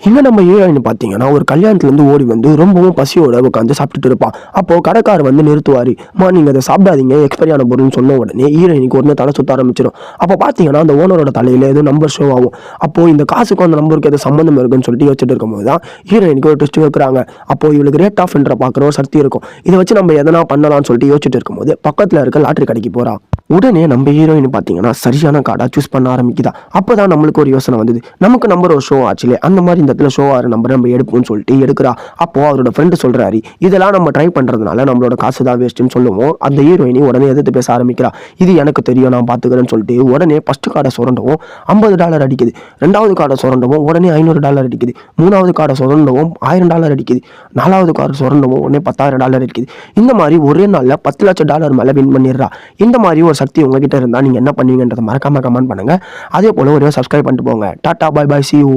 இங்க நம்ம ஹீரோயின் பார்த்தீங்கன்னா ஒரு கல்யாணத்துலேருந்து ஓடி வந்து ரொம்பவும் பசியோட உட்காந்து சாப்பிட்டுட்டு இருப்பான். அப்போ கடைக்காரர் வந்து நிறுத்துவாரு. நீங்க அதை சாப்பிடாதீங்க, எக்ஸ்பைரி ஆன பொருள்னு சொன்ன உடனே ஹீரோயினுக்கு உடனே தலை சுத்த ஆரம்பிச்சிடும். அப்போ பார்த்தீங்கன்னா அந்த ஓனரோட தலையில ஏதோ நம்பர் ஷோ ஆகும். அப்போ இந்த காசுக்கும் அந்த நம்பருக்கு ஏதோ சம்மந்தம் இருக்குன்னு சொல்லிட்டு யோசிச்சுட்டு இருக்கும்போது தான் ஹீரோயினுக்கு ஒரு ட்விஸ்ட் வைக்கிறாங்க. அப்போ இவளுக்கு ரேட் ஆஃப் என்ற பார்க்குற ஒரு சக்தி இருக்கும். இதை வச்சு நம்ம எதனா பண்ணலாம்னு சொல்லிட்டு யோசிச்சுட்டு இருக்கும்போது பக்கத்தில் இருக்க லாட்டரி கடைக்கு போறா. உடனே நம்ம ஹீரோயின் பார்த்தீங்கன்னா சரியான கார்டா சூஸ் பண்ண ஆரம்பிக்குதா. அப்போதான் நம்மளுக்கு ஒரு யோசனை வந்தது. நமக்கு நம்பர் ஒரு ஷோ ஆச்சுலே, அந்த மாதிரி இந்த இடத்துல ஷோ ஆகிற நம்பர் நம்ம எடுப்போம்னு சொல்லிட்டு எடுக்கிறா. அப்போ அவரோட ஃப்ரெண்டு சொல்றாரு, இதெல்லாம் நம்ம ட்ரை பண்றதுனால நம்மளோட காசு தான் வேஸ்ட்னு சொல்லுவோம். அந்த ஹீரோயினி உடனே எதிர்த்து பேச ஆரம்பிக்கிறா. இது எனக்கு தெரியும், நான் பார்த்துக்கிறேன்னு சொல்லிட்டு உடனே ஃபர்ஸ்ட் கார்டை சுரண்டவும் $50 அடிக்குது. ரெண்டாவது கார்டை சுரண்டவும் உடனே $500 அடிக்குது. மூணாவது கார்டை சுரண்டவும் $1000 அடிக்குது. நாலாவது கார்டு சுரண்டவும் உடனே $10,000 அடிக்குது. இந்த மாதிரி ஒரே நாளில் $10 லட்சம் மேலே வின் பண்ணிடுறா. இந்த மாதிரி ஒரு சக்தி உங்ககிட்ட இருந்தால் நீங்கள் என்ன பண்ணுவீங்கன்றதை மறக்காம கமெண்ட் பண்ணுங்க. அதே போல் ஒரே சப்ஸ்கிரைப் பண்ணிட்டு போங்க. Tata, bye bye, see you.